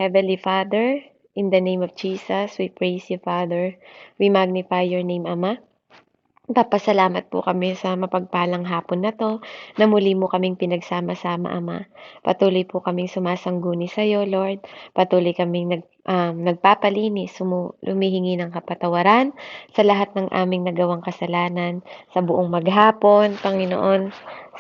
Heavenly Father, in the name of Jesus, we praise you, Father. We magnify your name, Ama. Papasalamat po kami sa mapagpalang hapon na 'to, na muli mo kaming pinagsama-sama, Ama. Patuloy po kaming sumasangguni sa'yo, Lord. Patuloy kaming nagpapalinis, humihingi ng kapatawaran sa lahat ng aming nagawang kasalanan, sa buong maghapon, Panginoon,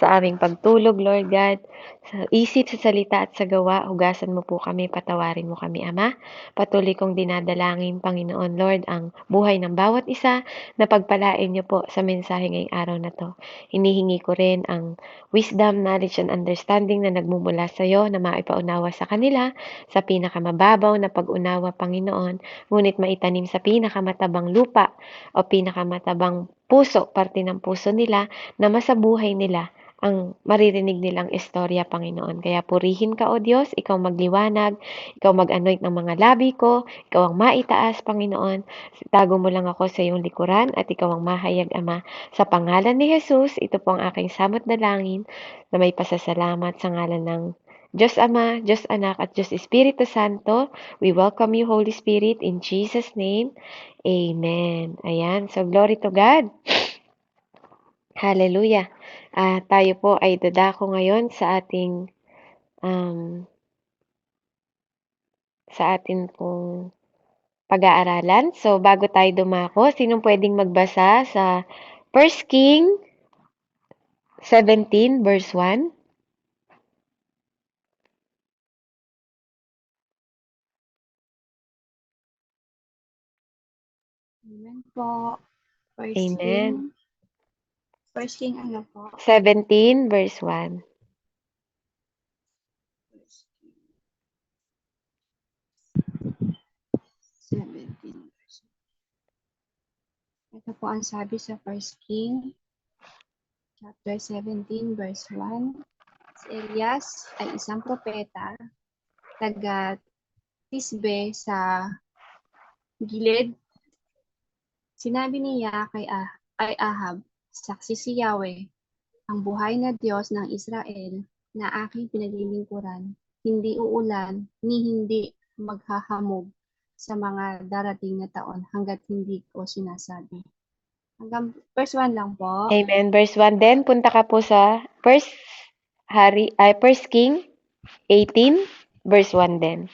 sa aming pagtulog, Lord God, sa isip, sa salita at sa gawa, hugasan mo po kami, patawarin mo kami, Ama. Patuloy kong dinadalangin, Panginoon Lord, ang buhay ng bawat isa, na pagpalain niyo po sa mensahe ngayong araw na 'to. Hinihingi ko rin ang wisdom, knowledge, and understanding na nagmumula sa iyo na maipaunawa sa kanila sa pinakamababaw na pag-unawa, Panginoon, ngunit maitanim sa pinakamatabang lupa o pinakamatabang puso, parte ng puso nila, na masabuhay nila ang maririnig nilang istorya, Panginoon. Kaya purihin ka, O Diyos, ikaw magliwanag, ikaw mag-anoint ng mga labi ko, ikaw ang maitaas, Panginoon. Itago mo lang ako sa iyong likuran at ikaw ang mahayag, Ama. Sa pangalan ni Jesus, ito po ang aking samot dalangin na may pasasalamat sa ngalan ng Diyos Ama, Diyos Anak, at Diyos Espiritu Santo. We welcome you, Holy Spirit, in Jesus' name. Amen. Ayan. So, glory to God. Hallelujah. Tayo po ay dadako ngayon um, sa atin pong pag-aaralan. So, bago tayo dumako, sinong pwedeng magbasa sa 1 King 17 verse 1? Amen po. Amen. First King ano po? 17 verse 1. First King 17 verse 1. Ito po ang sabi sa First King chapter 17 verse 1. Si Elias ay isang propeta taga Tisbe sa Giled. Sinabi niya kay Ahab, saksi si Yahweh, ang buhay na Diyos ng Israel na aking pinaglilingkuran, hindi uulan ni hindi maghahamog sa mga darating na taon hanggat hindi ko sinasabi. Hanggang verse 1 lang po. Amen. Verse 1 din. Punta ka po sa 1 King 18 verse 1 din.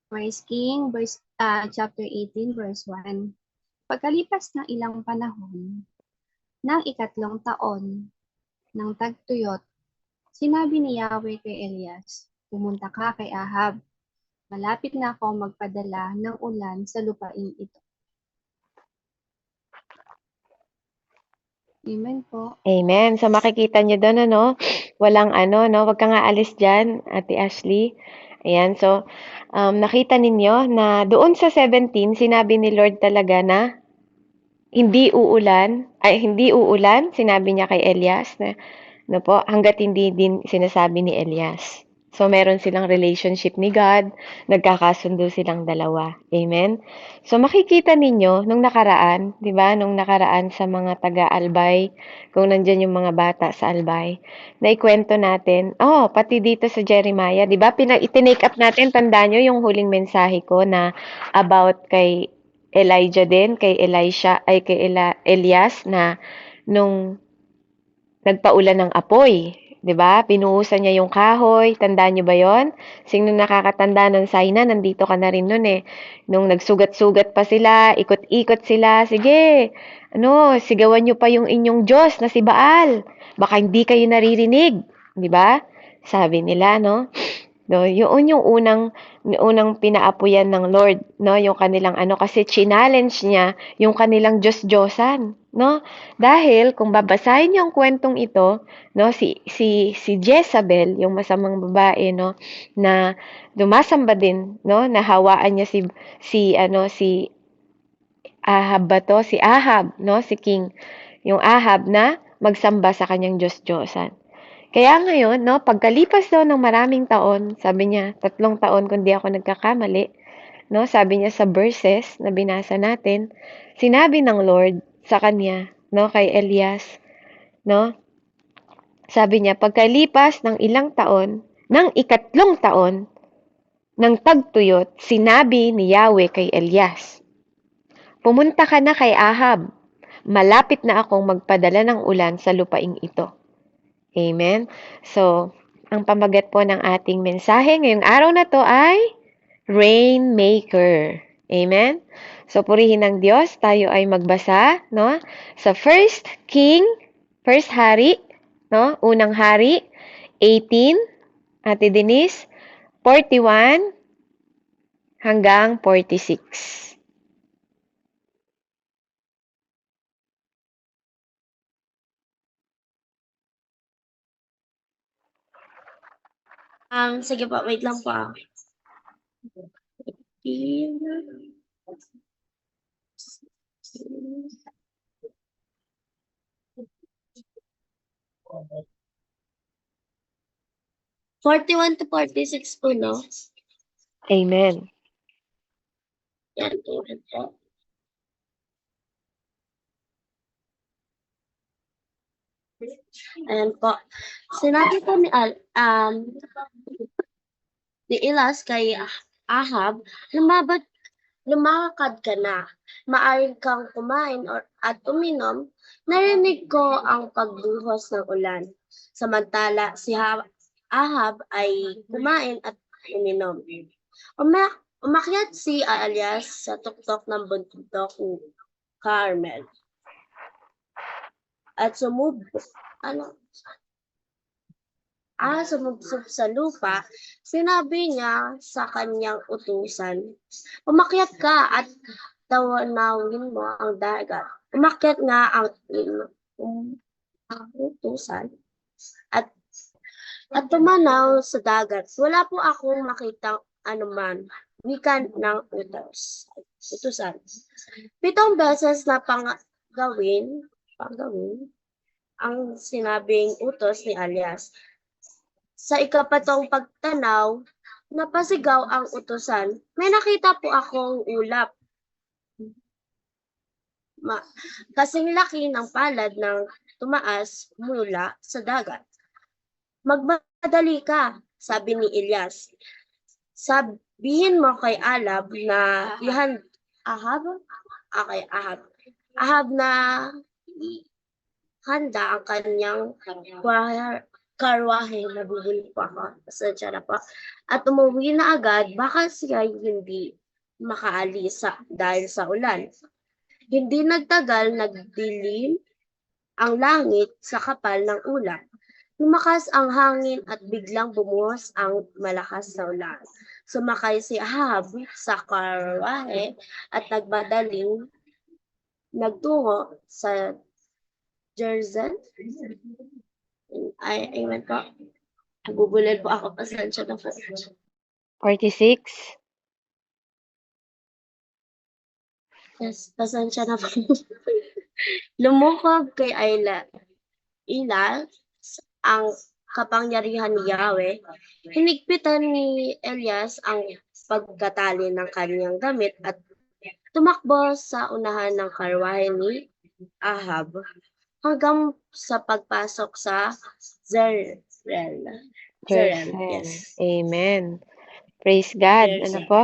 First King chapter 18 verse 1. Pagkalipas ng ilang panahon, ng ikatlong taon ng tagtuyot, sinabi ni Yahweh kay Elias, pumunta ka kay Ahab. Malapit na ako magpadala ng ulan sa lupain ito. Amen po. Amen. So makikita niyo doon walang no, wag ka nga alis diyan, Ate Ashley. Ayan, so nakita ninyo na doon sa 17 sinabi ni Lord talaga na hindi uulan, sinabi niya kay Elias na no po, hangga't hindi din sinasabi ni Elias. So, meron silang relationship ni God, nagkakasundo silang dalawa. Amen? So, makikita ninyo, nung nakaraan, di ba, nung nakaraan sa mga taga-Albay, kung nandyan yung mga bata sa Albay, naikwento natin, pati dito sa Jeremiah, di ba, itinake up natin, tandaan nyo yung huling mensahe ko na about kay Elijah din, kay Elisha, ay kay Elias, na nung nagpaulan ng apoy, 'di ba? Pinuhusan niya yung kahoy, tandaan niyo ba 'yon? Sino nakakatanda ng Saina, nandito ka na rin noon eh. Nung nagsugat-sugat pa sila, ikot-ikot sila, sige, sigawan niyo pa yung inyong Diyos na si Baal. Baka hindi kayo naririnig, 'di ba? Sabi nila, no? No, yun yung unang pinaapuyan ng Lord, no, yung kanilang kasi challenge niya yung kanilang Diyos-Diyosan, no? Dahil kung babasahin niyo ang kwentong ito, no, si Jezabel, yung masamang babae, no, na dumasamba din, no, nahawaan niya si Ahab ba to? Si Ahab, no, si King, yung Ahab na magsamba sa kanyang Diyos-Diyosan. Kaya ngayon, no, pagkalipas daw ng maraming taon, sabi niya, 3 taon kung di ako nagkakamali, no, sabi niya sa verses na binasa natin, sinabi ng Lord sa kanya, no, kay Elias, no? Sabi niya, pagkalipas ng ilang taon, ng ikatlong taon, ng tagtuyot, sinabi ni Yahweh kay Elias, pumunta ka na kay Ahab, malapit na akong magpadala ng ulan sa lupaing ito. Amen? So, ang pamagat po ng ating mensahe ngayong araw na to ay Rainmaker. Amen? So, purihin ng Diyos, tayo ay magbasa, no? Sa First Hari, no? Unang Hari, 18, Ate Denise, 41 hanggang 46. Sige po, wait lang po. 41 to 46 po, no? Amen. Yan po. Ayan po. Sinabi po ni Elias kay Ahab, lumakad ka na. Maaari kang kumain at uminom. Narinig ko ang pagbuhos ng ulan. Samantala, si Ahab ay kumain at uminom. Umakyat si Elias sa tuktok ng bundok ni Carmel. At sumubsob sa lupa, sinabi niya sa kanyang utusan, umakyat ka at tawanawin mo ang dagat. Umakyat nga ang utusan at tumanaw sa dagat. Wala po akong makitang anuman. Wika ng utusan. 7 beses na panggawin ang sinabing utos ni Elias. Sa ikapatong pagtanaw, napasigaw ang utusan. May nakita po akong ulap. Kasing laki ng palad ng tumaas mula sa dagat. Magmadali ka, sabi ni Elias. Sabihin mo kay Ahab na Ahab na handa ang kanyang karwahe, nabubuli po ako, pasensya na po, at umuwi na agad, baka siya hindi makaalis dahil sa ulan. Hindi nagtagal, nagdilim ang langit sa kapal ng ulap. Lumakas ang hangin at biglang bumuhos ang malakas na ulan. Sumakay si Ahab sa karwahe at nagmadaling nagtungo sa Jerusalem. Amen po. Nabubulol po ako. Pasensya na po. 46. Yes, pasensya na po. Lumukog kay Ila ang kapangyarihan ni Yahweh. Hinigpitan ni Elias ang pagkatali ng kanyang damit at tumakbo sa unahan ng karwahe ni Ahab hanggang sa pagpasok sa Jezreel. Yes. Amen. Praise God. Yes. Ano po?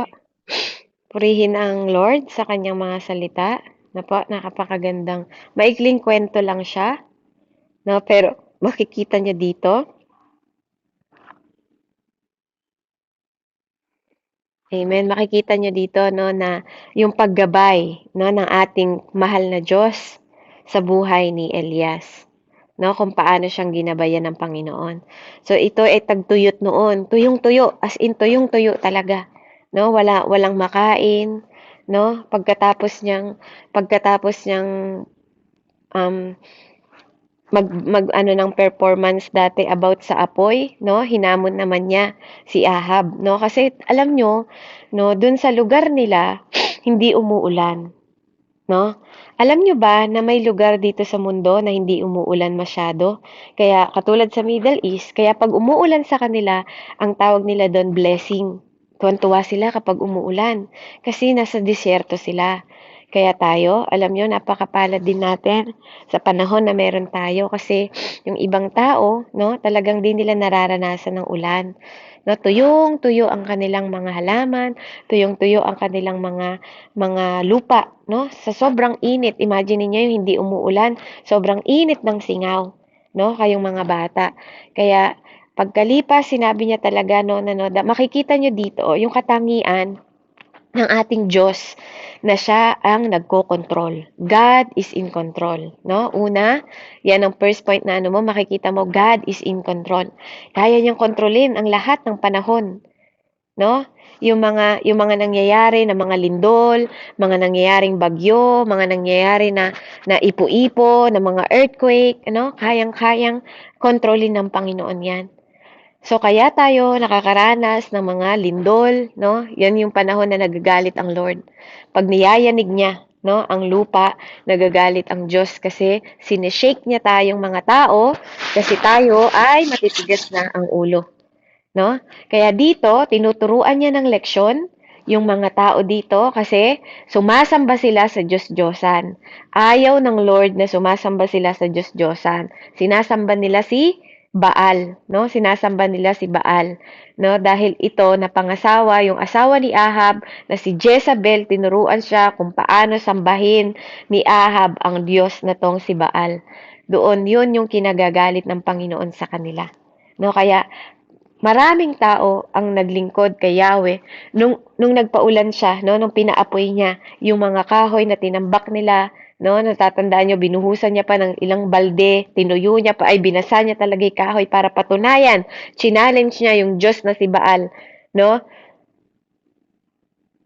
Purihin ang Lord sa kanyang mga salita. Na po, nakapakagandang, maikling kwento lang siya. No, pero makikita niyo dito. Amen. Makikita niyo dito, no, na yung paggabay, no, ng ating mahal na Diyos sa buhay ni Elias. No, kung paano siyang ginabayan ng Panginoon. So ito ay tagtuyot noon, tuyong-tuyo, as in tuyong-tuyo talaga. No, walang makain, no? Pagkatapos niyang mag ano ng performance dati about sa apoy, no? Hinamon naman niya si Ahab, no? Kasi alam nyo, no, dun sa lugar nila, hindi umuulan, no? Alam nyo ba na may lugar dito sa mundo na hindi umuulan masyado? Kaya katulad sa Middle East, kaya pag umuulan sa kanila, ang tawag nila doon blessing. Tuwan-tuwa sila kapag umuulan kasi nasa disyerto sila. Kaya tayo, alam nyo, napakapalad din natin sa panahon na meron tayo kasi yung ibang tao, no, talagang di nila nararanasan ng ulan. No, tuyong-tuyo ang kanilang mga halaman, tuyong-tuyo ang kanilang mga lupa, no? Sa sobrang init, imagine niyo yung hindi umuulan, sobrang init ng singaw, no? Kayong mga bata. Kaya pagkalipas, sinabi niya talaga, no, makikita niyo dito yung katangian ng ating Diyos na siya ang nagko-control. God is in control, no? Una, yan ang first point na makikita mo, God is in control. Kaya niyang kontrolin ang lahat ng panahon, no? Yung mga nangyayari na mga lindol, mga nangyayaring bagyo, mga nangyayari na ipo-ipo, na mga earthquake, no? Kayang-kayang kontrolin ng Panginoon 'yan. So, kaya tayo nakakaranas ng mga lindol, no? Yan yung panahon na nagagalit ang Lord. Pag niyayanig niya, no, ang lupa, nagagalit ang Diyos kasi sineshake niya tayong mga tao kasi tayo ay matitigas na ang ulo, no? Kaya dito, tinuturuan niya ng leksyon yung mga tao dito kasi sumasamba sila sa Diyos-Diyosan. Ayaw ng Lord na sumasamba sila sa Diyos-Diyosan. Sinasamba nila si Baal, no? Sinasamba nila si Baal, no? Dahil ito napangasawa yung asawa ni Ahab na si Jezabel, tinuruan siya kung paano sambahin ni Ahab ang Diyos na tong si Baal. Doon yun yung kinagagalit ng Panginoon sa kanila. No, kaya maraming tao ang naglingkod kay Yahweh nung nagpaulan siya, no, nung pinaapoy niya yung mga kahoy na tinambak nila, no, natatandaan niyo, binuhusan niya pa ng ilang balde, tinuyo niya pa, ay binasa niya talaga yung kahoy para patunayan, challenge niya yung Diyos na si Baal, no,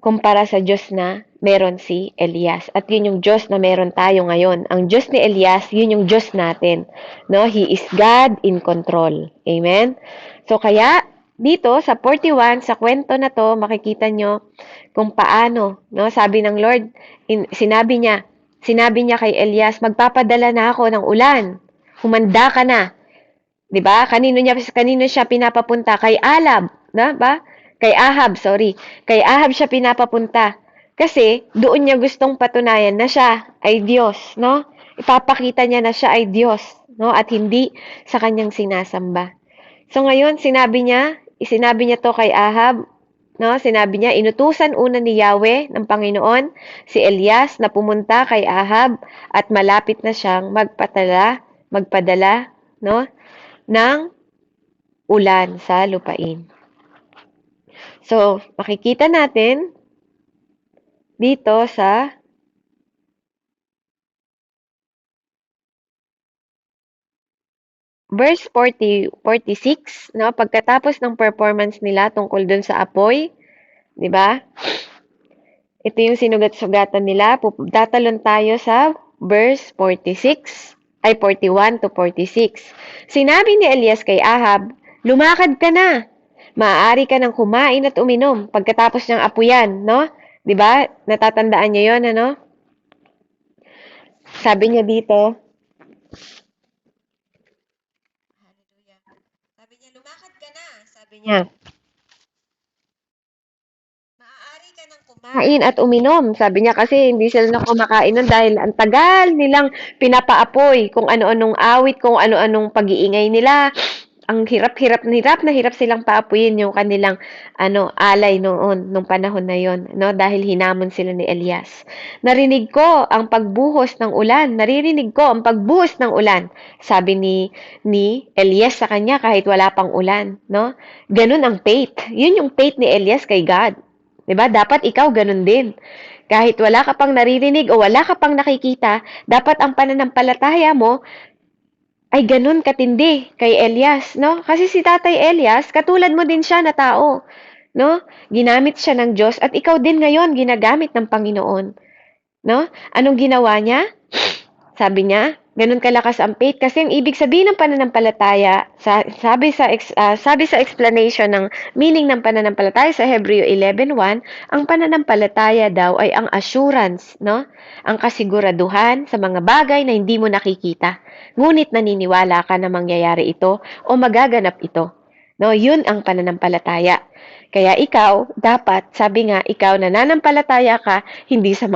kumpara sa Diyos na meron si Elias. At yun yung Diyos na meron tayo ngayon. Ang Diyos ni Elias, yun yung Diyos natin. No? He is God in control. Amen? So kaya, dito sa 41, sa kwento na to, makikita nyo kung paano, no? Sabi ng Lord, sinabi niya kay Elias, magpapadala na ako ng ulan. Humanda ka na. 'Di ba? Kanino siya pinapapunta? Kay Alab, na ba? Kay Ahab, sorry. Kay Ahab siya pinapapunta. Kasi doon niya gustong patunayan na siya ay Diyos, no? Ipapakita niya na siya ay Diyos, no? At hindi sa kanyang sinasamba. So ngayon, sinabi niya to kay Ahab, no? Sinabi niya, inutusan una ni Yahweh ng Panginoon si Elias na pumunta kay Ahab at malapit na siyang magpadala, no, ng ulan sa lupain. So, makikita natin dito sa verse 46, no, pagkatapos ng performance nila tungkol dun sa apoy, 'di ba? Ito yung sinugat-sugatan nila. Tatalon tayo sa verse 46, ay 41 to 46. Sinabi ni Elias kay Ahab, lumakad ka na. Maaari ka nang kumain at uminom pagkatapos niyang apuyan, no? 'Di ba? Natatandaan niyo 'yon, ano? Sabi niya dito, sabi niya, lumakad ka na. Sabi niya, maaari ka nang kumain at uminom. Sabi niya kasi hindi sila na kumakain nun dahil ang tagal nilang pinapaapoy kung ano-anong awit, kung ano-anong pag-iingay nila. Ang hirap silang paapuyin yung kanilang alay noon nung panahon na yon, no, dahil hinamon sila ni Elias. Naririnig ko ang pagbuhos ng ulan, sabi ni Elias sa kanya kahit wala pang ulan, no? Ganun ang faith. Yun yung faith ni Elias kay God. 'Di ba? Dapat ikaw ganun din. Kahit wala ka pang naririnig o wala ka pang nakikita, dapat ang pananampalataya mo ay ganun katindi kay Elias, no? Kasi si Tatay Elias, katulad mo din siya na tao, no? Ginamit siya ng Diyos at ikaw din ngayon ginagamit ng Panginoon, no? Anong ginawa niya? Sabi niya, ganun kalakas ang faith kasi ang ibig sabihin ng pananampalataya, sabi sa explanation ng meaning ng pananampalataya sa Hebreo 11:1, ang pananampalataya daw ay ang assurance, no? Ang kasiguraduhan sa mga bagay na hindi mo nakikita. Ngunit naniniwala ka na mangyayari ito o magaganap ito. No, yun ang pananampalataya. Kaya ikaw, dapat, sabi nga, ikaw nananampalataya ka hindi sa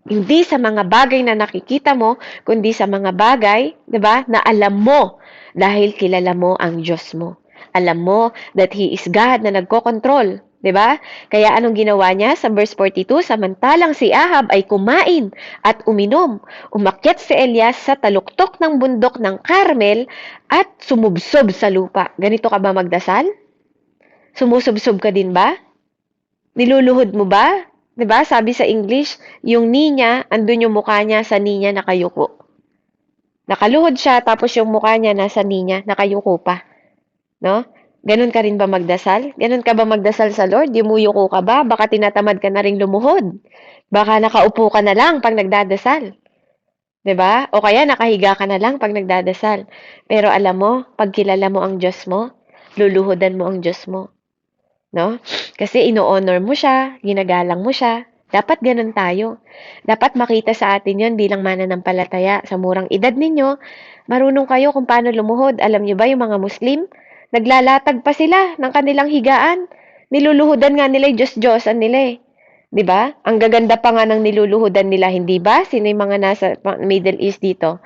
Hindi sa mga bagay na nakikita mo, kundi sa mga bagay, 'di ba, na alam mo dahil kilala mo ang Diyos mo. Alam mo that He is God na nagkokontrol, 'di ba? Kaya anong ginawa niya sa verse 42? Samantalang si Ahab ay kumain at uminom, umakyat si Elias sa taluktok ng bundok ng Carmel at sumubsob sa lupa. Ganito ka ba magdasal? Sumusubsob ka din ba? Niluluhod mo ba? 'Di ba? Sabi sa English, yung knee niya, andun yung mukha niya sa knee niya nakayuko. Nakaluhod siya, tapos yung mukha niya nasa knee niya, nakayuko pa. No? Ganun ka rin ba magdasal? Ganun ka ba magdasal sa Lord? Yumuyuko ka ba? Baka tinatamad ka na ring lumuhod. Baka nakaupo ka na lang pag nagdadasal. 'Di ba? O kaya nakahiga ka na lang pag nagdadasal. Pero alam mo, pag kilala mo ang Diyos mo, luluhodan mo ang Diyos mo. No? Kasi ino-honor mo siya, ginagalang mo siya. Dapat ganun tayo. Dapat makita sa atin yon bilang mananampalataya. Sa murang edad ninyo, marunong kayo kung paano lumuhod. Alam niyo ba yung mga Muslim? Naglalatag pa sila ng kanilang higaan. Niluluhudan nga nila yung Diyos-Diyosan nila eh. 'Di ba? Ang gaganda pa nga ng niluluhudan nila, hindi ba? Sino yung mga nasa Middle East dito?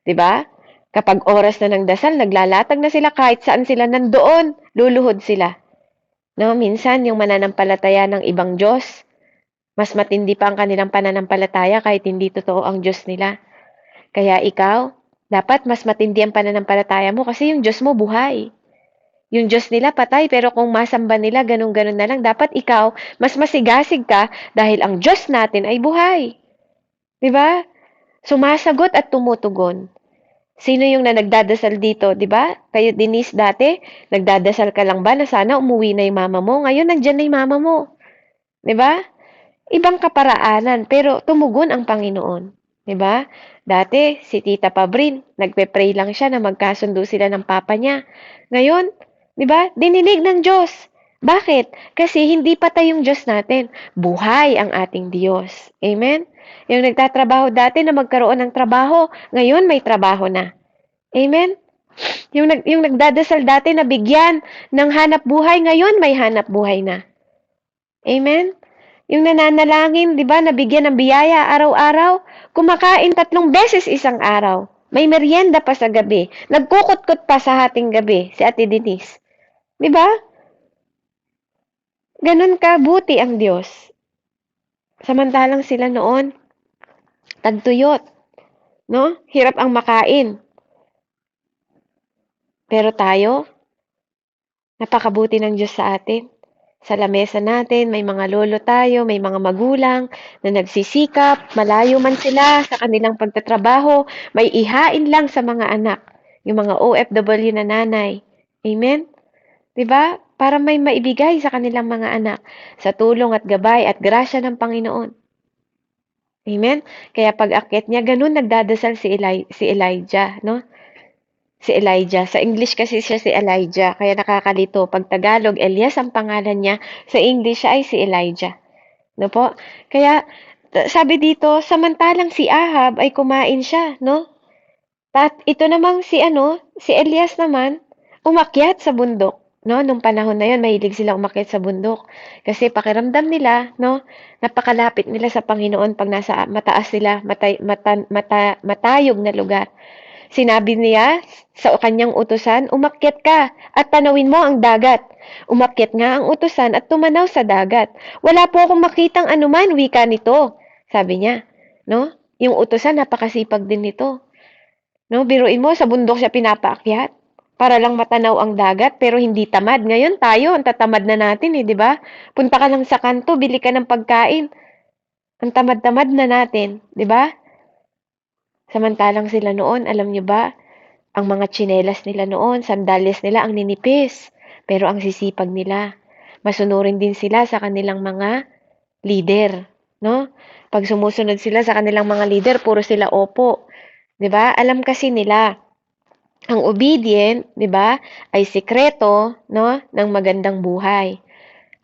'Di ba? Kapag oras na ng dasal, naglalatag na sila kahit saan sila nandoon, luluhod sila. No, minsan yung mananampalataya ng ibang Diyos, mas matindi pa ang kanilang pananampalataya kahit hindi totoo ang Diyos nila. Kaya ikaw, dapat mas matindi ang pananampalataya mo kasi yung Diyos mo buhay. Yung Diyos nila patay, pero kung masamba nila, ganun-ganun na lang. Dapat ikaw, mas masigasig ka dahil ang Diyos natin ay buhay. 'Di ba? Sumasagot at tumutugon. Sino yung nagdadasal dito, 'di ba? Kayo Denise dati, nagdadasal ka lang ba na sana umuwi na yung mama mo? Ngayon nandiyan na yung mama mo, 'di ba? Ibang kaparaanan, pero tumugon ang Panginoon, 'di ba? Dati si Tita Pabrin, nagpe-pray lang siya na magkasundo sila ng papa niya. Ngayon, 'di ba? Dininig ng Diyos. Bakit? Kasi hindi patay yung Diyos natin. Buhay ang ating Diyos. Amen? Yung nagtatrabaho dati na magkaroon ng trabaho, ngayon may trabaho na. Amen? Yung nagdadasal dati na bigyan ng hanap buhay, ngayon may hanap buhay na. Amen? Yung nananalangin, di ba, nabigyan ng biyaya araw-araw, kumakain 3 beses isang araw. May merienda pa sa gabi. Nagkukutkot pa sa hating gabi, si Ate Denise. Di ba? Ganun ka buti ang Diyos. Samantalang sila noon, tagtuyot, no? Hirap ang makain. Pero tayo, napakabuti ng Diyos sa atin. Sa lamesa natin, may mga lolo tayo, may mga magulang na nagsisikap, malayo man sila sa kanilang pagtatrabaho, may ihain lang sa mga anak, yung mga OFW na nanay. Amen? 'Di ba? Para may maibigay sa kanilang mga anak sa tulong at gabay at grasya ng Panginoon. Amen? Kaya pag-akyat niya, ganun nagdadasal si Elijah, no? Si Elijah. Sa English kasi siya si Elijah, kaya nakakalito. Pag Tagalog, Elias ang pangalan niya. Sa English siya ay si Elijah. No po? Kaya sabi dito, samantalang si Ahab ay kumain siya, no? At ito namang si Elias naman, umakyat sa bundok. No, nung panahon na yon, mahilig sila umakyat sa bundok. Kasi pakiramdam nila, no, napakalapit nila sa Panginoon pag nasa mataas sila, matayog na lugar. Sinabi niya sa kanyang utusan, umakyat ka at tanawin mo ang dagat. Umakyat nga ang utusan at tumanaw sa dagat. Wala po akong makitang anuman wika nito, sabi niya. No? Yung utusan, napakasipag din nito. No? Biruin mo, sa bundok siya pinapaakyat para lang matanaw ang dagat, pero hindi tamad. Ngayon tayo, ang tatamad na natin, di ba? Punta ka lang sa kanto, bili ka ng pagkain. Ang tamad-tamad na natin, di ba? Samantalang sila noon, alam niyo ba, ang mga tsinelas nila noon, sandalyas nila ang ninipis, pero ang sisipag nila. Masunurin din sila sa kanilang mga leader, no? Pag sumusunod sila sa kanilang mga leader, puro sila opo. 'Di ba? Alam kasi nila ang obedient, 'di ba, ay sikreto, no, ng magandang buhay.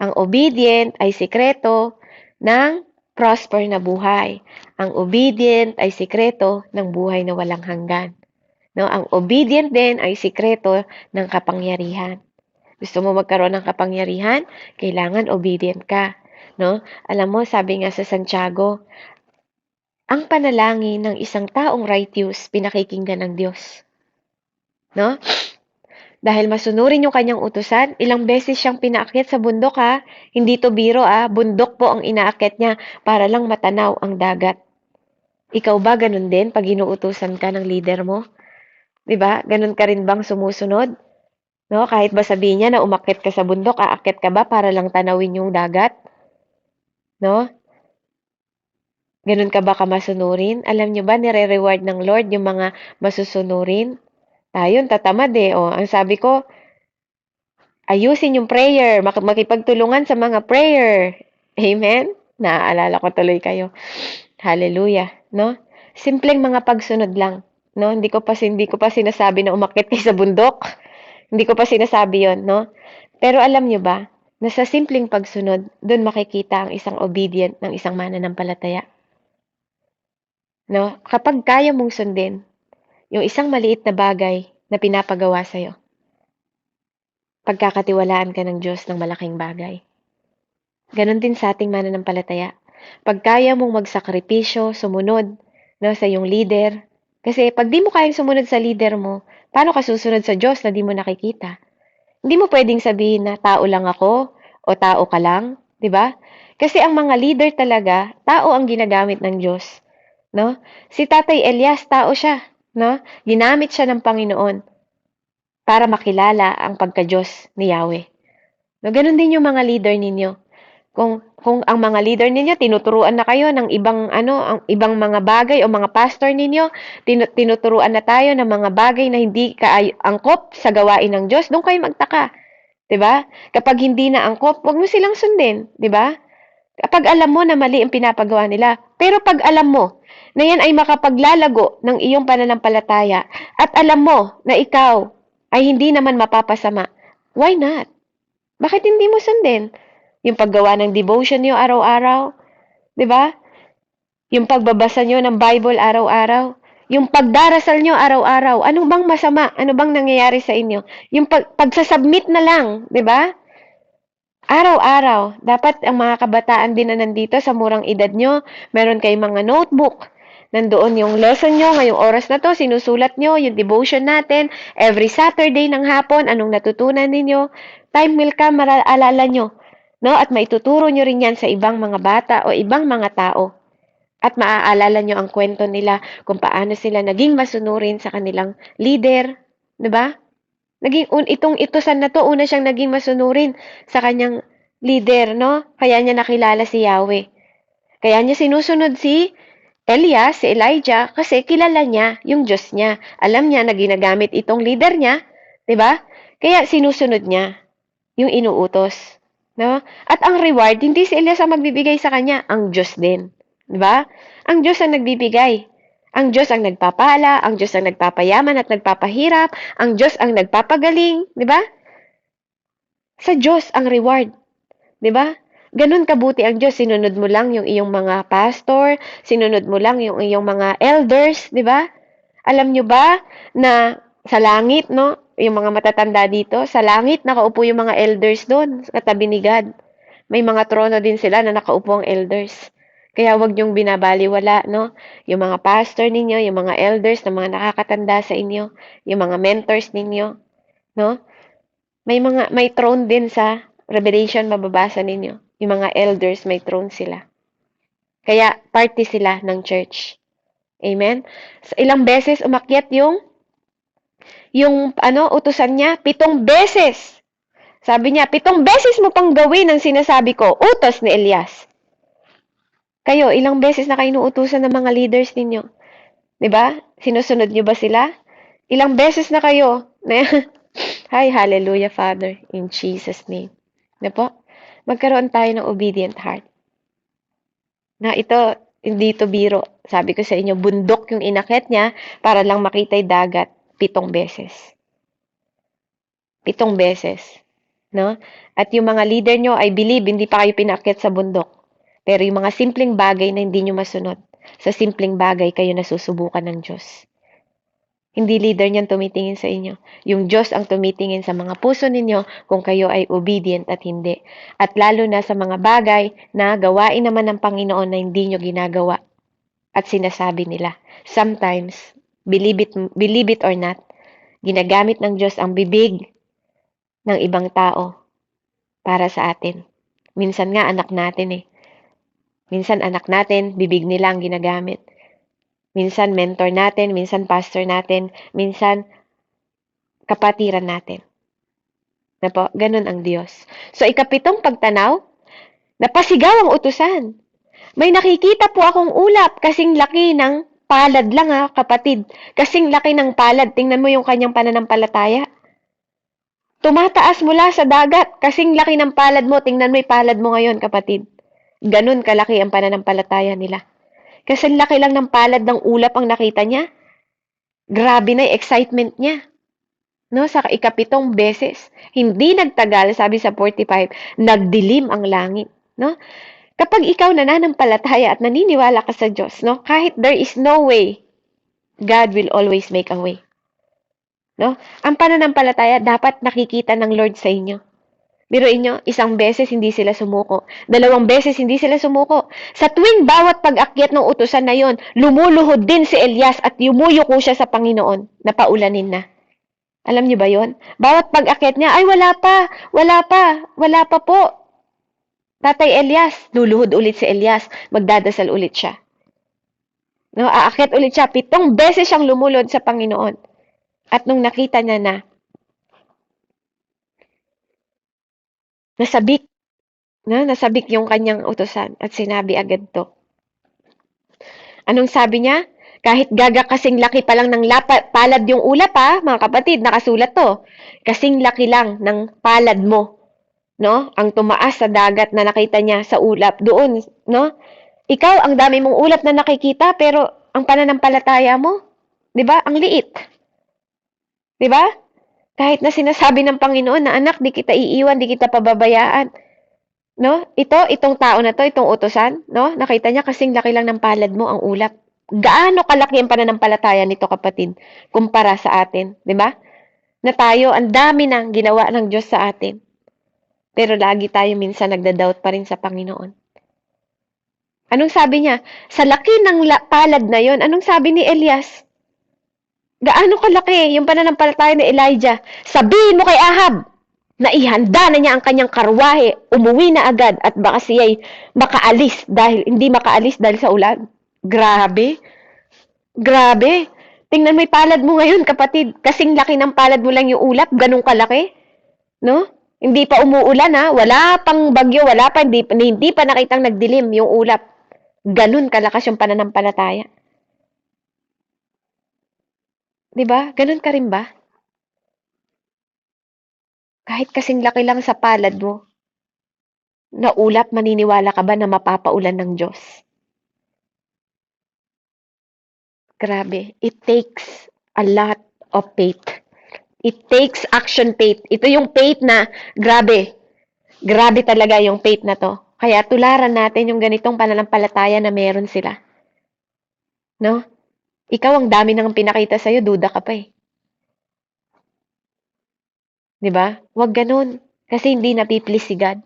Ang obedient ay sikreto ng prosper na buhay. Ang obedient ay sikreto ng buhay na walang hanggan. No, ang obedient din ay sikreto ng kapangyarihan. Gusto mo magkaroon ng kapangyarihan? Kailangan obedient ka, no? Alam mo, sabi nga sa Santiago, ang panalangin ng isang taong righteous, pinakikinggan ng Diyos. No? Dahil masunurin yung kanyang utusan, ilang beses siyang pinaakyat sa bundok ha. Hindi to biro bundok po ang inaakyat niya para lang matanaw ang dagat. Ikaw ba ganun din pag inuutusan ka ng leader mo? 'Di ba? Ganun ka rin bang sumusunod? No, kahit ba sabihin niya na umakyat ka sa bundok, aakyat ka ba para lang tanawin yung dagat? No? Ganun ka ba kamasunurin? Alam niyo ba nire-reward ng Lord yung mga masusunurin? Tayo tatamad ang sabi ko, ayusin yung prayer, makipagtulungan sa mga prayer. Amen? Naaalala ko tuloy kayo. Hallelujah, no? Simpleng mga pagsunod lang, no? Hindi ko pa sinasabi na umakyat kayo sa bundok. Hindi ko pa sinasabi 'yon, no? Pero alam niyo ba, na sa simpleng pagsunod, doon makikita ang isang obedient ng isang mananampalataya. No? Kapag kaya mong sundin yung isang maliit na bagay na pinapagawa sa'yo, pagkakatiwalaan ka ng Diyos ng malaking bagay. Ganon din sa ating mananampalataya. Pag kaya mong magsakripisyo, sumunod sa iyong leader, kasi pag di mo kayang sumunod sa leader mo, paano ka susunod sa Diyos na di mo nakikita? Hindi mo pwedeng sabihin na tao lang ako o tao ka lang, di ba? Kasi ang mga leader talaga, tao ang ginagamit ng Diyos, no? Si Tatay Elias, tao siya, no? Ginamit siya ng Panginoon para makilala ang pagka-Diyos ni Yahweh. No, ganun din yung mga leader ninyo. Kung ang mga leader ninyo tinuturuan na kayo ng ang ibang mga bagay o mga pastor ninyo, tinuturuan na tayo ng mga bagay na hindi angkop sa gawain ng Diyos, doon kayo magtaka. 'Di ba? Kapag hindi na angkop, wag mo silang sundin, 'di ba? Kapag alam mo na mali ang pinapagawa nila, pero pag alam mo na yan ay makapaglalago ng iyong pananampalataya at alam mo na ikaw ay hindi naman mapapasama, why not? Bakit hindi mo sundin? Yung paggawa ng devotion niyo araw-araw, 'di ba? Yung pagbabasa niyo ng Bible araw-araw, yung pagdarasal niyo araw-araw, ano bang masama? Ano bang nangyayari sa inyo? Yung pagsasubmit na lang, 'di ba? Araw-araw, dapat ang mga kabataan din na nandito sa murang edad nyo, meron kayong mga notebook. Nandoon yung lesson nyo, ngayong oras na to, sinusulat nyo, yung devotion natin, every Saturday ng hapon, anong natutunan ninyo. Time will come, maalala nyo. No? At maituturo nyo rin yan sa ibang mga bata o ibang mga tao. At maaalala nyo ang kwento nila kung paano sila naging masunurin sa kanilang leader. 'Di ba? Itong itusan na to, una siyang naging masunurin sa kanyang leader, no? Kaya niya nakilala si Yahweh. Kaya niya sinusunod si Elias, si Elijah, kasi kilala niya yung Diyos niya. Alam niya na ginagamit itong leader niya, 'di ba? Kaya sinusunod niya yung inuutos, no? At ang reward, hindi si Elias ang magbibigay sa kanya, ang Diyos din, 'di ba? Ang Diyos ang nagbibigay. Ang Diyos ang nagpapala, ang Diyos ang nagpapayaman at nagpapahirap, ang Diyos ang nagpapagaling, 'di ba? Sa Diyos ang reward, 'di ba? Ganun kabuti ang Diyos, sinunod mo lang yung iyong mga pastor, sinunod mo lang yung iyong mga elders, 'di ba? Alam nyo ba na sa langit, no? Yung mga matatanda dito, sa langit nakaupo yung mga elders doon, sa katabi ni God. May mga trono din sila na nakaupo ang elders. Kaya wag niyong binabaliwala, no? Yung mga pastor ninyo, yung mga elders na mga nakakatanda sa inyo, yung mga mentors ninyo, no? May throne din sa Revelation, mababasa ninyo. Yung mga elders, may throne sila. Kaya party sila ng church. Amen? So, ilang beses umakyat yung utusan niya? 7 beses. Sabi niya, 7 beses mo pang gawin ang sinasabi ko, utos ni Elias. Kayo, ilang beses na kayo inuutusan ng mga leaders ninyo? 'Di ba? Sinusunod niyo ba sila? Ilang beses na kayo? Hi, hallelujah, Father, in Jesus' name. Na po? Magkaroon tayo ng obedient heart. Na ito, hindi to biro. Sabi ko sa inyo, bundok yung inakyat niya para lang makita yung dagat 7 beses. 7 beses. No? At yung mga leader nyo, I believe, hindi pa kayo pinakyat sa bundok. Pero yung mga simpleng bagay na hindi nyo masunod, sa simpleng bagay kayo nasusubukan ng Diyos. Hindi leader niyan tumitingin sa inyo. Yung Diyos ang tumitingin sa mga puso ninyo kung kayo ay obedient at hindi. At lalo na sa mga bagay na gawain naman ng Panginoon na hindi nyo ginagawa. at sinasabi nila. Sometimes, believe it or not, ginagamit ng Diyos ang bibig ng ibang tao para sa atin. Minsan nga anak natin eh. Minsan anak natin, bibig nila ang ginagamit. Minsan mentor natin, minsan pastor natin, minsan kapatiran natin. Na po, ganun ang Diyos. So, ikapitong pagtanaw, napasigaw ang utusan. May nakikita po akong ulap, kasing laki ng palad lang ha, kapatid. Kasing laki ng palad. Tingnan mo yung kanyang pananampalataya. Tumataas mula sa dagat, kasing laki ng palad mo. Tingnan mo yung palad mo ngayon, kapatid. Ganun kalaki ang pananampalataya nila. Kasing laki lang ng palad ng ulap ang nakita niya. Grabe na yung excitement niya. No, sa ikapitong beses. Hindi nagtagal, sabi sa 45, nagdilim ang langit. No? Kapag ikaw nananampalataya at naniniwala ka sa Diyos, no, kahit there is no way, God will always make a way. No? Ang pananampalataya, dapat nakikita ng Lord sa inyo. Biruin nyo, isang beses hindi sila sumuko. 2 beses hindi sila sumuko. Sa tuwing bawat pag-akyat ng utusan na yon, lumuluhod din si Elias at yumuyuko siya sa Panginoon na paulanin na. Alam niyo ba yon? Bawat pag-akyat niya, ay wala pa po. Tatay Elias, luluhod ulit si Elias, magdadasal ulit siya. No, aakyat ulit siya, 7 beses siyang lumulod sa Panginoon. At nung nakita niya na, nasabik yung kanyang utusan at sinabi agad to. Anong sabi niya? Kahit gaga kasing laki pa lang ng palad yung ulap ha, mga kapatid, nakasulat to. Kasing laki lang ng palad mo, no? Ang tumaas sa dagat na nakita niya sa ulap doon, no? Ikaw, ang dami mong ulap na nakikita, pero ang pananampalataya mo, 'di ba? Ang liit. 'Di ba? Kahit na sinasabi ng Panginoon na anak, di kita iiwan, di kita pababayaan. No? Itong tao na to, itong utusan, no? Nakita niya kasing laki lang ng palad mo ang ulap. Gaano kalaki ang pananampalataya nito, kapatid, kumpara sa atin, 'di ba? Na tayo, ang dami nang ginawa ng Diyos sa atin. Pero lagi tayo minsan nagda-doubt pa rin sa Panginoon. Anong sabi niya? Sa laki ng palad na yon, anong sabi ni Elias? Gaano kalaki yung pananampalataya ni Elijah? Sabihin mo kay Ahab na ihanda na niya ang kanyang karwahe, umuwi na agad at baka siya'y hindi makaalis dahil sa ulan. Grabe. Grabe. Tingnan mo yung palad mo ngayon, kapatid. Kasing laki ng palad mo lang yung ulap, ganun kalaki. No? Hindi pa umuulan ha, wala pang bagyo, hindi pa nakitang nagdilim yung ulap. Ganun kalakas yung pananampalataya. 'Di ba? Ganun ka rin ba? Kahit kasing laki lang sa palad mo, na ulap, maniniwala ka ba na mapapaulan ng Diyos? Grabe. It takes a lot of faith. It takes action faith. Ito yung faith na, grabe. Grabe talaga yung faith na to. Kaya tularan natin yung ganitong pananampalataya na meron sila. No? Ikaw, ang dami nang pinakita sa'yo, duda ka pa eh. 'Di ba? Huwag ganun. Kasi hindi napiplease si God.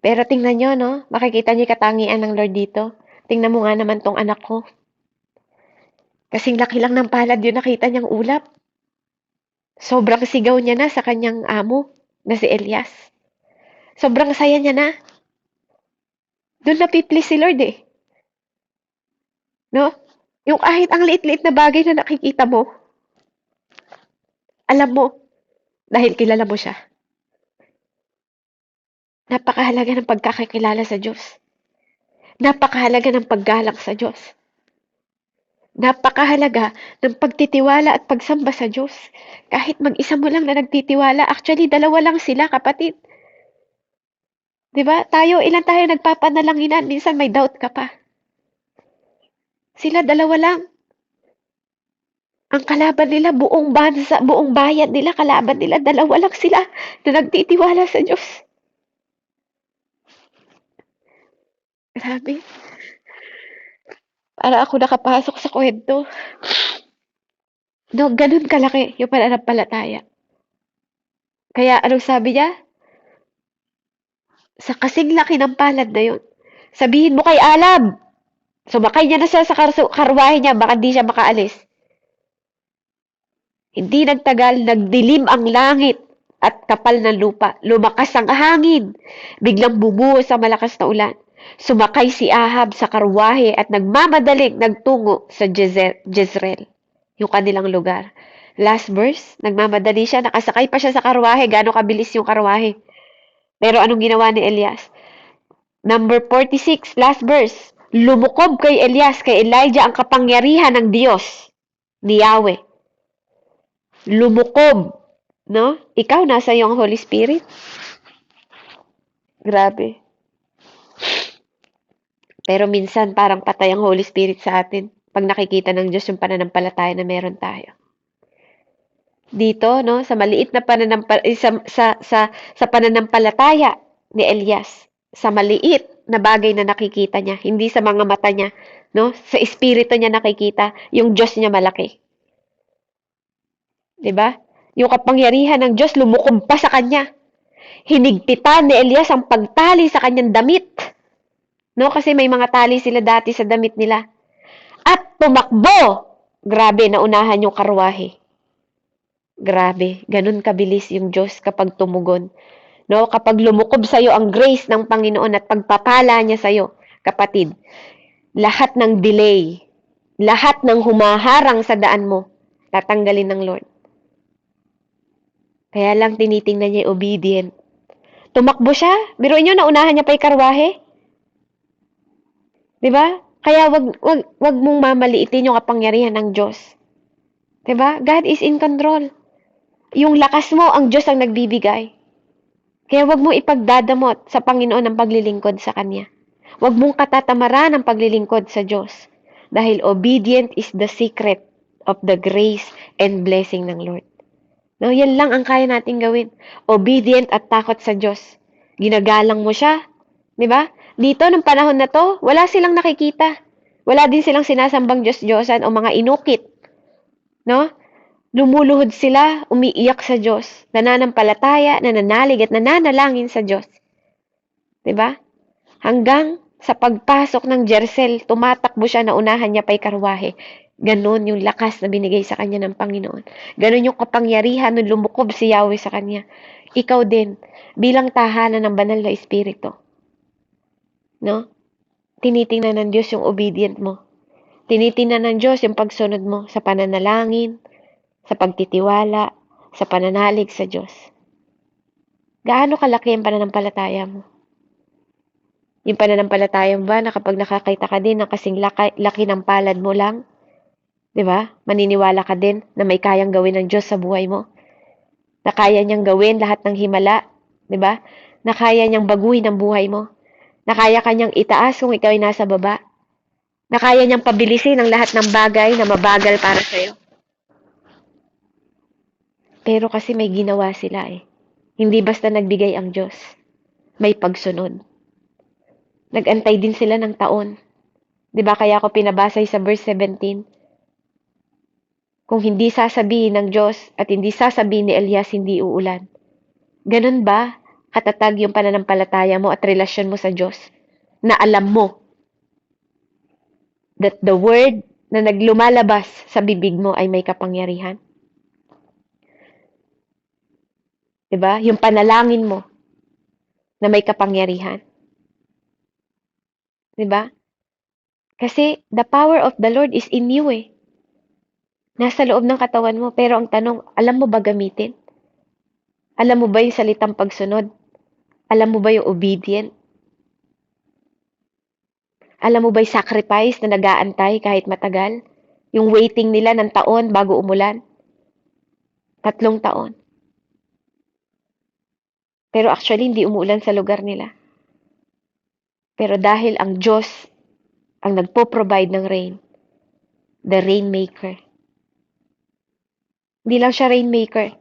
Pero tingnan nyo, no? Makikita nyo yung katangian ng Lord dito. Tingnan mo nga naman tong anak ko. Kasing laki lang ng palad yun, nakita niyang ulap. Sobrang sigaw niya na sa kanyang amo, na si Elias. Sobrang saya niya na. Doon napiplease si Lord eh. No? Yung kahit ang liit-liit na bagay na nakikita mo, alam mo, dahil kilala mo siya. Napakahalaga ng pagkakakilala sa Diyos. Napakahalaga ng paggalang sa Diyos. Napakahalaga ng pagtitiwala at pagsamba sa Diyos. Kahit mag-isa mo lang na nagtitiwala, actually, 2 lang sila, kapatid. 'Di ba? Ilan tayo nagpapanalanginan, minsan may doubt ka pa. Sila 2 lang. Ang kalaban nila, buong bansa, buong bayan nila, kalaban nila, 2 lang sila na nagtitiwala sa Diyos. Grabe. Para ako nakapasok sa kwento. No, ganun kalaki yung pananampalataya. Kaya anong sabi niya? Sa kasing laki ng palad na yun, sabihin mo kay Alab Sumakay niya na siya sa karwahe niya, baka di siya makaalis. Hindi nagtagal, nagdilim ang langit at kapal ng lupa. Lumakas ang hangin. Biglang bumuhos ang malakas na ulan. Sumakay si Ahab sa karwahe at nagmamadaling nagtungo sa Jezreel, yung kanilang lugar. Last verse, nagmamadali siya, nakasakay pa siya sa karwahe, gaano kabilis yung karwahe. Pero anong ginawa ni Elias? Number 46, last verse. Lumukob kay Elias, kay Elijah ang kapangyarihan ng Diyos, ni Yahweh. Lumukob, no? Ikaw, nasa iyo ang Holy Spirit. Grabe. Pero minsan parang patay ang Holy Spirit sa atin pag nakikita ng Diyos yung pananampalataya na meron tayo. Dito, no, sa maliit na sa pananampalataya ni Elias, sa maliit na bagay na nakikita niya, hindi sa mga mata niya, no? Sa espiritu niya nakikita, yung Diyos niya malaki. 'Di ba? Yung kapangyarihan ng Diyos lumukob pa sa kanya. Hinigpitan ni Elias ang pagtali sa kanyang damit. No, kasi may mga tali sila dati sa damit nila. At tumakbo. Grabe, naunahan yung karwahe. Grabe, ganun kabilis yung Diyos kapag tumugon. No, kapag lumukob sa iyo ang grace ng Panginoon at pagpapala niya sa iyo, kapatid, lahat ng delay, lahat ng humaharang sa daan mo, tatanggalin ng Lord. Kaya lang tinitingnan niya yung obedient. Tumakbo siya. Biruin niyo, naunahan niya pa yung karwahe. 'Di ba? Kaya wag mong mamaliitin yung kapangyarihan ng Diyos. 'Di ba? God is in control. Yung lakas mo, ang Diyos ang nagbibigay. Kaya wag mo ipagdadamot sa Panginoon ang paglilingkod sa Kanya. Wag mong katatamaran ang paglilingkod sa Diyos. Dahil obedient is the secret of the grace and blessing ng Lord. No, yan lang ang kaya nating gawin. Obedient at takot sa Diyos. Ginagalang mo siya. 'Di ba? Dito, ng panahon na to, wala silang nakikita. Wala din silang sinasambang Diyos-Diyosan o mga inukit. No? Lumuluhod sila, umiiyak sa Diyos, nananampalataya, nananalig at nananalangin sa Diyos. 'Di ba? Hanggang sa pagpasok ng Jezreel, tumatakbo siya na unahan niya pa'y karwahe. Ganon yung lakas na binigay sa kanya ng Panginoon. Ganon yung kapangyarihan nung lumukob si Yahweh sa kanya. Ikaw din, bilang tahanan ng banal na Espiritu. No? Tinitingnan ng Diyos yung obedient mo. Tinitingnan ng Diyos yung pagsunod mo sa pananalangin, sa pagtitiwala, sa pananalig sa Diyos. Gaano kalaki ang pananampalataya mo? Yung pananampalataya mo ba na kapag nakakita ka din ng kasing laki ng palad mo lang, 'di ba? Maniniwala ka din na may kayang gawin ng Diyos sa buhay mo. Na kaya niyang gawin lahat ng himala, 'di ba? Na kaya niyang baguhin ang buhay mo. Na kaya kanyang itaas kung ikaw ay nasa baba. Na kaya niyang pabilisin ang lahat ng bagay na mabagal para sa iyo. Pero kasi may ginawa sila eh. Hindi basta nagbigay ang Diyos. May pagsunod. Nag-antay din sila ng taon. 'Di ba kaya ako pinabasa sa verse 17? Kung hindi sasabihin ng Diyos at hindi sasabihin ni Elias, hindi uulan. Ganun ba katatag yung pananampalataya mo at relasyon mo sa Diyos? Na alam mo that the word na naglumalabas sa bibig mo ay may kapangyarihan. 'Di ba? Yung panalangin mo na may kapangyarihan. 'Di ba? Kasi the power of the Lord is in you eh. Nasa loob ng katawan mo. Pero ang tanong, alam mo ba gamitin? Alam mo ba yung salitang pagsunod? Alam mo ba yung obedient? Alam mo ba yung sacrifice na nag-aantay kahit matagal? Yung waiting nila ng taon bago umulan? 3 taon. Pero actually, hindi umuulan sa lugar nila. Pero dahil ang Diyos ang nagpo-provide ng rain, the rainmaker. Hindi lang siya rainmaker.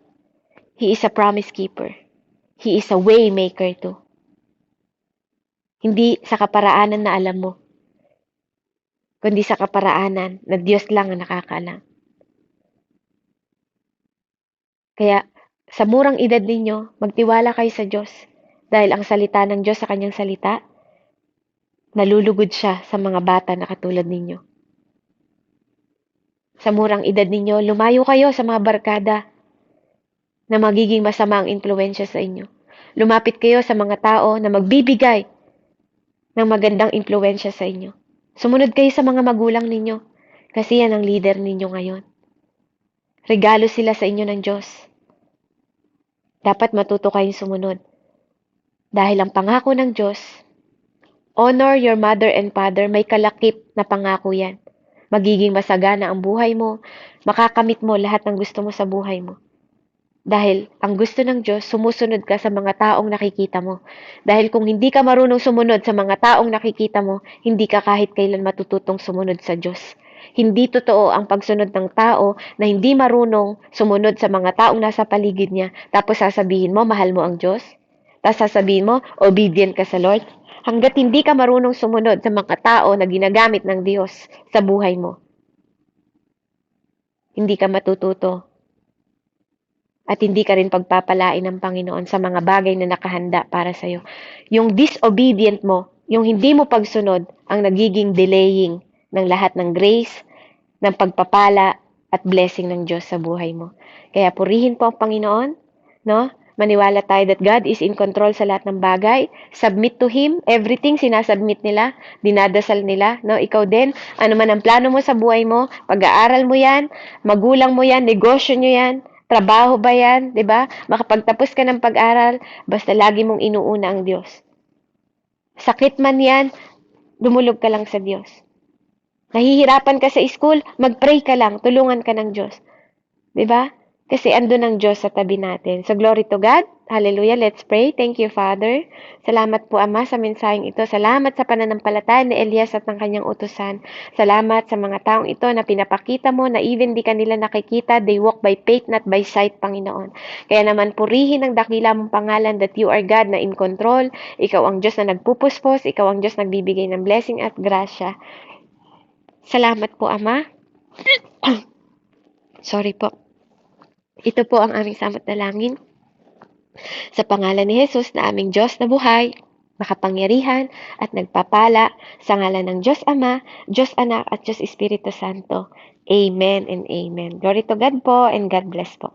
He is a promise keeper. He is a way maker too. Hindi sa kaparaanan na alam mo, kundi sa kaparaanan na Diyos lang ang nakakaalam. Kaya sa murang edad ninyo, magtiwala kayo sa Diyos. Dahil ang salita ng Diyos sa kanyang salita, nalulugod siya sa mga bata na katulad ninyo. Sa murang edad ninyo, lumayo kayo sa mga barkada na magiging masama ang impluensya sa inyo. Lumapit kayo sa mga tao na magbibigay ng magandang impluensya sa inyo. Sumunod kayo sa mga magulang ninyo kasi yan ang leader ninyo ngayon. Regalo sila sa inyo ng Diyos. Dapat matuto kayong sumunod. Dahil ang pangako ng Diyos, honor your mother and father, may kalakip na pangako yan. Magiging masagana ang buhay mo, makakamit mo lahat ng gusto mo sa buhay mo. Dahil ang gusto ng Diyos, sumusunod ka sa mga taong nakikita mo. Dahil kung hindi ka marunong sumunod sa mga taong nakikita mo, hindi ka kahit kailan matututong sumunod sa Diyos. Hindi totoo ang pagsunod ng tao na hindi marunong sumunod sa mga taong nasa paligid niya, tapos sasabihin mo, mahal mo ang Diyos? Tapos sasabihin mo, obedient ka sa Lord? Hanggat hindi ka marunong sumunod sa mga tao na ginagamit ng Diyos sa buhay mo, hindi ka matututo. At hindi ka rin pagpapalain ng Panginoon sa mga bagay na nakahanda para sa'yo. Yung disobedient mo, yung hindi mo pagsunod, ang nagiging delaying ng lahat ng grace, ng pagpapala, at blessing ng Diyos sa buhay mo. Kaya purihin po ang Panginoon, no? Maniwala tayo that God is in control sa lahat ng bagay. Submit to Him. Everything sinasubmit nila, dinadasal nila, no? Ikaw din, ano man ang plano mo sa buhay mo, pag-aaral mo yan, magulang mo yan, negosyo nyo yan, trabaho ba yan, di ba? Makapagtapos ka ng pag-aral, basta lagi mong inuuna ang Diyos. Sakit man yan, dumulog ka lang sa Diyos. Nahihirapan ka sa school, mag-pray ka lang, tulungan ka ng Diyos. Di ba? Kasi andun ang Diyos sa tabi natin. So, glory to God. Hallelujah. Let's pray. Thank you, Father. Salamat po, Ama, sa mensaheng ito. Salamat sa pananampalataya ni Elias at ng kanyang utusan. Salamat sa mga taong ito na pinapakita mo na even di kanila nakikita, they walk by faith, not by sight, Panginoon. Kaya naman purihin ang dakila mong pangalan that you are God na in control. Ikaw ang Diyos na nagpupuspos. Ikaw ang Diyos na nagbibigay ng blessing at grasya. Salamat po, Ama. Sorry po. Ito po ang aming samot dalangin. Sa pangalan ni Jesus na aming Diyos na buhay, makapangyarihan at nagpapala sa ngalan ng Diyos Ama, Diyos Anak at Diyos Espiritu Santo. Amen and amen. Glory to God po and God bless po.